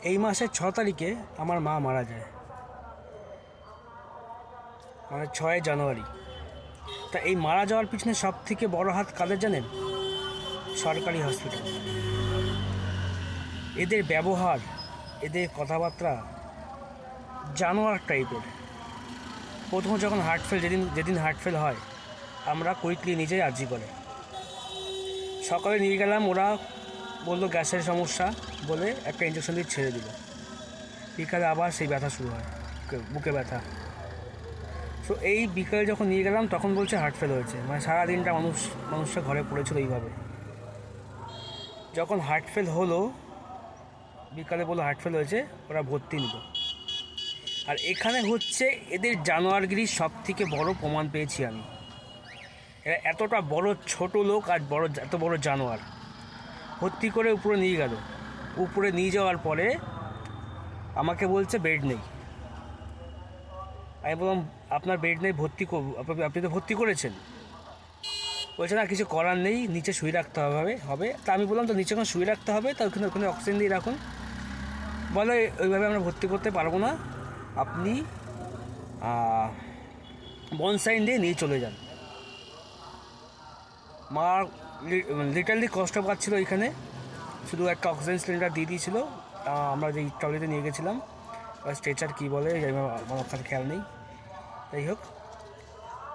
এই মাসের 6 তারিখে আমার মা মারা যায়, মানে 6 জানুয়ারি। তা এই মারা যাওয়ার পিছনে সব থেকে বড় হাত কাদের জানেন? সরকারি হসপিটাল। এদের ব্যবহার, এদের কথাবার্তা জানোয়ার টাইপের। প্রথমে যখন হার্ট ফেল, যেদিন যেদিন হার্ট ফেল হয়, আমরা কুইকলি নিজেই আর্জি করে সকালে নিয়ে গেলাম। ওরা বললো গ্যাসের সমস্যা, বলে একটা ইঞ্জেকশন দিয়ে ছেড়ে দিল। বিকালে আবার সেই ব্যথা শুরু হয়, বুকে ব্যথা। তো এই বিকালে যখন নিয়ে গেলাম তখন বলছে হার্ট ফেল হয়েছে। মানে সারাদিনটা মানুষটা ঘরে পড়েছিল এইভাবে। যখন হার্ট ফেল হলো, বিকালে বললো হার্ট ফেল হয়েছে, ওরা ভর্তি নিল। আর এখানে হচ্ছে এদের জানোয়ারগিরির সব থেকে বড় প্রমাণ পেয়েছি আমি। এরা এতটা বড় ছোট লোক আর এত বড় জানোয়ার। ভর্তি করে উপরে নিয়ে গেল। উপরে নিয়ে যাওয়ার পরে আমাকে বলছে বেড নেই। আমি বললাম আপনার বেড নেই, আপনি তো ভর্তি করেছেন। বলছে না, কিছু করার নেই, নিচে শুয়ে রাখতে হবে। তা আমি বললাম তো নিচে যখন শুয়ে রাখতে হবে তা ওখানে ওখানে অক্সিজেন দিয়ে রাখুন। বলে ওইভাবে আমরা ভর্তি করতে পারবো না, আপনি বনসাইন দিয়ে নিয়ে চলে যান। মা লিটারলি কষ্ট পাচ্ছিল এখানে। শুধু একটা অক্সিজেন সিলিন্ডার দিয়ে দিয়েছিল। আমরা যেই ট্রলিতে নিয়ে গেছিলাম, স্ট্রেচার কী বলে আমার ওখানে খেয়াল নেই। যাই হোক,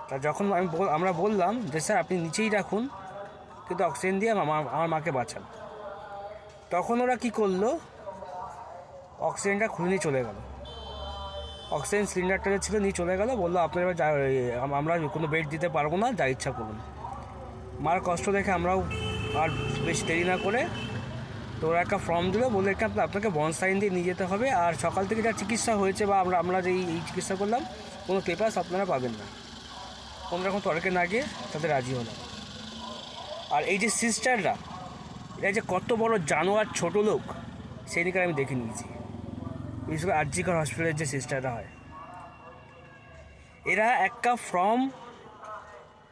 তা যখন আমরা বললাম যে স্যার আপনি নিচেই রাখুন, কিন্তু অক্সিজেন দিয়ে আমার মাকে বাঁচান, তখন ওরা কী করলো, অক্সিজেনটা খুলে নিয়ে চলে গেল। অক্সিজেন সিলিন্ডারটা যে ছিল নিয়ে চলে গেল। বললো আপনার এবার আমরা কোনো বেড দিতে পারবো না, যা ইচ্ছা করুন। মার কষ্ট দেখে আমরাও আর বেশি দেরি না করে তো ওরা একটা ফর্ম দিল, বলে একটা আপনাকে বনসাইন দিয়ে নিয়ে যেতে হবে। আর সকাল থেকে যা চিকিৎসা হয়েছে বা আমরা যে এই চিকিৎসা করলাম, কোনো পেপার্স আপনারা পাবেন না। কোনো রকম তর্কে না গিয়ে তাদের রাজি হলাম। আর এই যে সিস্টাররা, এরা যে কত বড় জানোয়ার ছোট লোক, সেই দিকে আমি দেখে নিয়েছি। বিশেষ করে আরজিকর হসপিটালের যে সিস্টাররা হয়, এরা একটা ফর্ম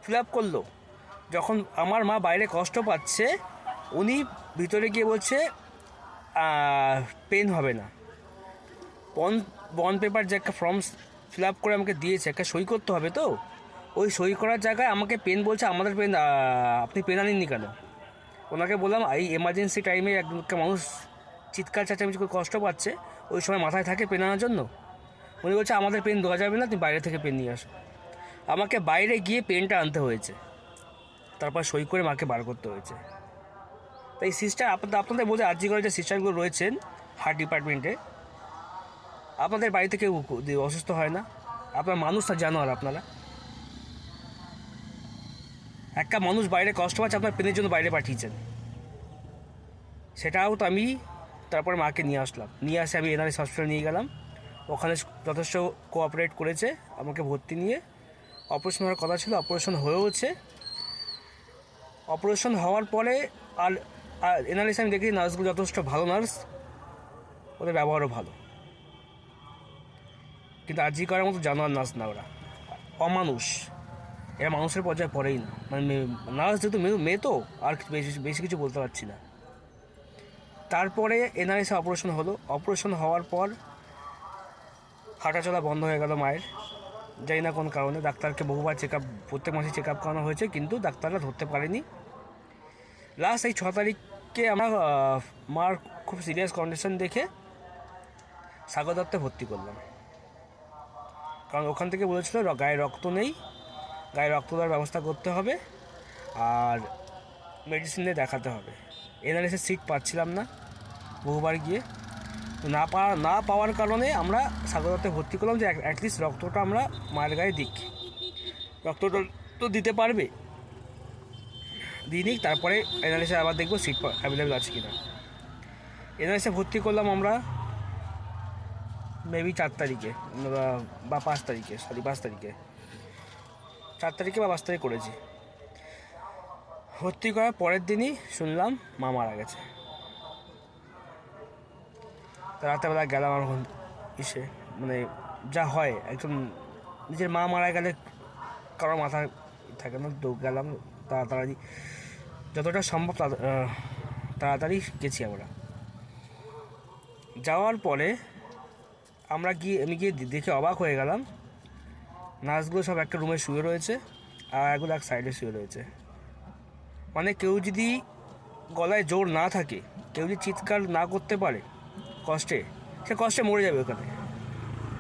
ফিল আপ করলো। যখন আমার মা বাইরে কষ্ট পাচ্ছে, উনি ভিতরে গিয়ে বলছে পেন হবে না। বন পেপার যে একটা ফর্ম ফিল আপ করে আমাকে দিয়েছে, একটা সই করতে হবে, তো ওই সই করার জায়গায় আমাকে পেন বলছে। আমাদের পেন, আপনি পেন আনেননি কেন? ওনাকে বললাম এই এমার্জেন্সি টাইমে একটা মানুষ চিৎকার চেঁচামেচি করে কষ্ট পাচ্ছে, ওই সময় মাথায় থাকে পেন আনার জন্য। উনি বলছে আমাদের পেন দেওয়া যাবে না, তুমি বাইরে থেকে পেন নিয়ে আসো। আমাকে বাইরে গিয়ে পেনটা আনতে হয়েছে, তারপর সই করে মাকে বার করতে হয়েছে। তাই সিস্টার, আপনাদের বোঝে আরজি করে যে সিস্টারগুলো রয়েছেন হার্ট ডিপার্টমেন্টে, আপনাদের বাড়ি থেকে অসুস্থ হয় না? আপনার মানুষটা জানোয়ার আপনারা। একটা মানুষ বাইরে কষ্ট পাচ্ছে, আপনার পেনের জন্য বাইরে পাঠিয়েছেন। সেটাও তো আমি তারপরে মাকে নিয়ে আসলাম। নিয়ে আসে আমি এনআরএস হসপিটাল নিয়ে গেলাম। ওখানে যথেষ্ট কোঅপারেট করেছে, আমাকে ভর্তি নিয়ে। অপারেশন হওয়ার কথা ছিল, অপারেশন হয়েওছে। অপারেশন হওয়ার পরে আর এনআরএস আমি দেখি নার্সগুলো যথেষ্ট ভালো নার্স, ওদের ব্যবহারও ভালো। কিন্তু আরজি করার মতো জানোয়ার নার্স না, ওরা অমানুষ। এরা মানুষের পর্যায়ে পড়েই না। মানে নার্স যেহেতু মেয়ে তো আর বেশি কিছু বলতে পারছি না। তারপরে এনআরএসে অপারেশন হলো। অপারেশন হওয়ার পর হাঁটাচলা বন্ধ হয়ে গেল মায়ের, জানি না কোন কারণে। ডাক্তারকে বহুবার প্রত্যেক মাসে চেক আপ করানো হয়েছে, কিন্তু ডাক্তাররা ধরতে পারেনি। লাস্ট এই 6 তারিখে আমরা মার খুব সিরিয়াস কন্ডিশন দেখে সাগর দত্তে ভর্তি করলাম। কারণ ওখান থেকে বলেছিল গায়ে রক্ত নেই, গায়ে রক্ত দেওয়ার ব্যবস্থা করতে হবে, আর মেডিসিন দিয়ে দেখাতে হবে। এনআরএসের সিট পাচ্ছিলাম না, বহুবার গিয়ে না পাওয়ার কারণে আমরা সাগরতে ভর্তি করলাম, যে অ্যাটলিস্ট রক্তটা আমরা মায়ের গায়ে দিক। রক্তটা তো দিতে পারবে, দিয়ে নিক, তারপরে এনআরএসে আবার দেখবো সিট অ্যাভেলেবেল আছে কিনা। এনআরএসে ভর্তি করলাম আমরা মেবি 4 তারিখে বা 5 তারিখে, 5 তারিখে, 4 তারিখে বা 5 তারিখ করেছি। ভর্তি করার পরের দিনই শুনলাম মা মারা গেছে। তো রাতেবেলা গেলাম আমার মানে যা হয়, একজন নিজের মা মারা গেলে কারোর মাথা থাকে না, তো গেলাম তাড়াতাড়ি, যতটা সম্ভব তাড়াতাড়ি গেছি আমরা। যাওয়ার পরে আমি গিয়ে দেখে অবাক হয়ে গেলাম, নার্সগুলো সব একটা রুমে শুয়ে রয়েছে আর এগুলো এক সাইডে শুয়ে রয়েছে। মানে কেউ যদি গলায় জোর না থাকে, কেউ যদি চিৎকার না করতে পারে কষ্টে, সে কষ্টে মরে যাবে ওখানে,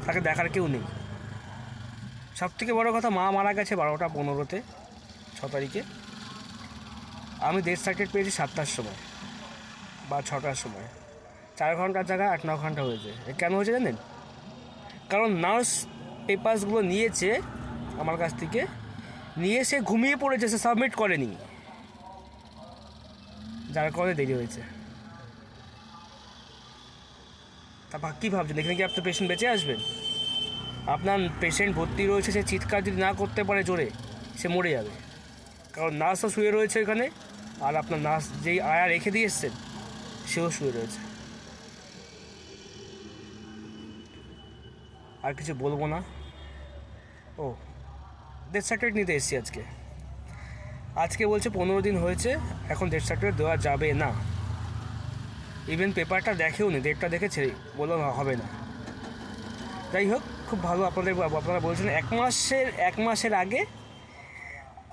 তাকে দেখার কেউ নেই। সবথেকে বড় কথা, মা মারা গেছে 12:15 6 তারিখে। আমি ডেথ সার্টিফিকেট পেয়েছি 7টার সময় বা 6টার সময়। 4 ঘন্টার জায়গায় 8-9 ঘন্টা হয়েছে। কেন হয়েছে জানেন? কারণ নার্স পেপারসগুলো নিয়েছে আমার কাছ থেকে, নিয়ে সে ঘুমিয়ে পড়েছে, সে সাবমিট করেনি, যার কারণে দেরি হয়েছে। তারপর কী ভাবছেন, এখানে কি আপনার পেশেন্ট বেঁচে আসবেন? আপনার পেশেন্ট ভর্তি রয়েছে, সে চিৎকার যদি না করতে পারে জোরে, সে মরে যাবে। কারণ নার্সও শুয়ে রয়েছে এখানে, আর আপনার নার্স যেই আয়া রেখে দিয়ে এসছেন সেও শুয়ে রয়েছে। আর কিছু বলবো না। ও, ডেথ সার্টিফিকেট নিতে এসেছি আজকে বলছে 15 দিন হয়েছে, এখন ডেথ সার্টিফিকেট দেওয়া যাবে না। ইভেন পেপারটা দেখেও নি, ডেটটা দেখেছে, বললো হবে না। যাই হোক, খুব ভালো আপনারা বলছেন 1 মাসের আগে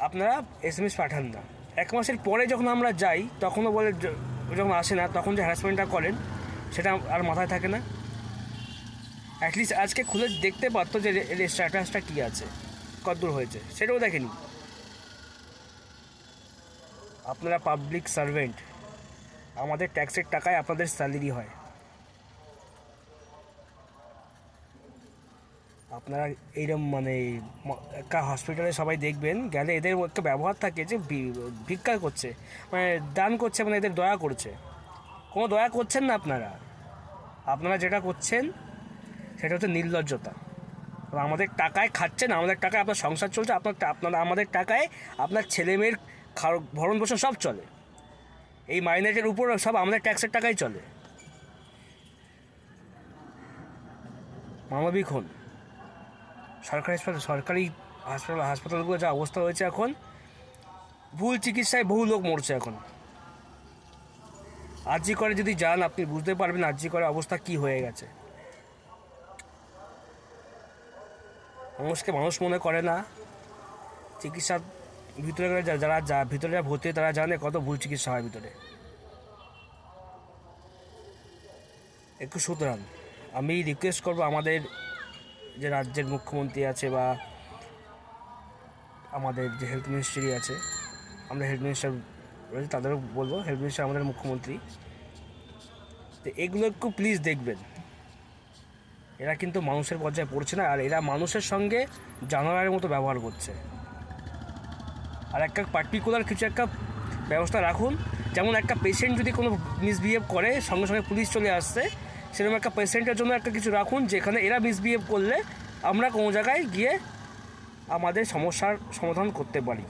আপনারা SMS পাঠান না। 1 মাসের পরে যখন আমরা যাই তখনও বলে, যখন আসে না তখন যে হ্যারাসমেন্টটা করেন সেটা আর মাথায় থাকে না। অ্যাটলিস্ট আজকে খুলে দেখতে পারতো যে স্ট্যাটাসটা কী আছে, কতদূর হয়েছে, সেটাও দেখেনি। আপনারা পাবলিক সার্ভেন্ট, আমাদের ট্যাক্সের টাকায় আপনাদের স্যালারি হয়। আপনারা এইরকম মানে একটা হসপিটালে সবাই দেখবেন গেলে এদের একটা ব্যবহার থাকে যে ভিক্ষা করছে, মানে দান করছে, মানে এদের দয়া করছে। কোনো দয়া করছেন না আপনারা যেটা করছেন সেটা হচ্ছে নির্লজ্জতা। আমাদের টাকায় খাচ্ছেন, আমাদের টাকায় আপনার সংসার চলছে, আপনারা আমাদের টাকায় আপনার ছেলেমেয়ের ভরণ পোষণ সব চলে। এই মাইনেটের উপর সব আমাদের ট্যাক্সের টাকাই চলে। মানবিক হন। সরকারি হাসপাতালগুলো যা অবস্থা হয়েছে এখন, ভুল চিকিৎসায় বহু লোক মরছে এখন। আরজি করে যদি যান আপনি বুঝতে পারবেন আরজি করে অবস্থা কি হয়ে গেছে। মানুষকে মানুষ মনে করে না। চিকিৎসার ভিতরে ভিতরে ভর্তি তারা জানে কত ভুল চিকিৎসা হয় ভিতরে। একটু সুতরাং আমি রিকোয়েস্ট করবো আমাদের যে রাজ্যের মুখ্যমন্ত্রী আছে বা আমাদের যে হেলথ মিনিস্ট্রি আছে, আমরা হেলথ মিনিস্টার রয়েছে তাদেরও বলবো, হেলথ মিনিস্টার আমাদের মুখ্যমন্ত্রী, তো এগুলো একটু প্লিজ দেখবেন। এরা কিন্তু মানুষের পর্যায়ে পড়ছে না, আর এরা মানুষের সঙ্গে জানোয়ারের মতো ব্যবহার করছে। আর একটা পার্টিকুলার কিছু একটা ব্যবস্থা রাখুন, যেমন একটা পেশেন্ট যদি কোনো মিসবিহেভ করে সঙ্গে সঙ্গে পুলিশ চলে আসছে, সেরকম একটা পেশেন্টের জন্য একটা কিছু রাখুন যেখানে এরা মিসবিহেভ করলে আমরা কোনো জায়গায় গিয়ে আমাদের সমস্যার সমাধান করতে পারি।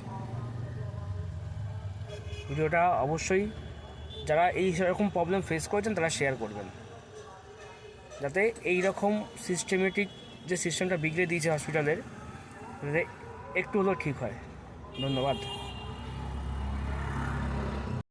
ভিডিওটা অবশ্যই যারা এই সেরকম প্রবলেম ফেস করেছেন তারা শেয়ার করবেন, যাতে এই রকম সিস্টেমেটিক যে সিস্টেমটা বিগড়ে দিয়েছে হসপিটালের, যাতে একটু হলেও ঠিক হয়। ধন্যবাদ।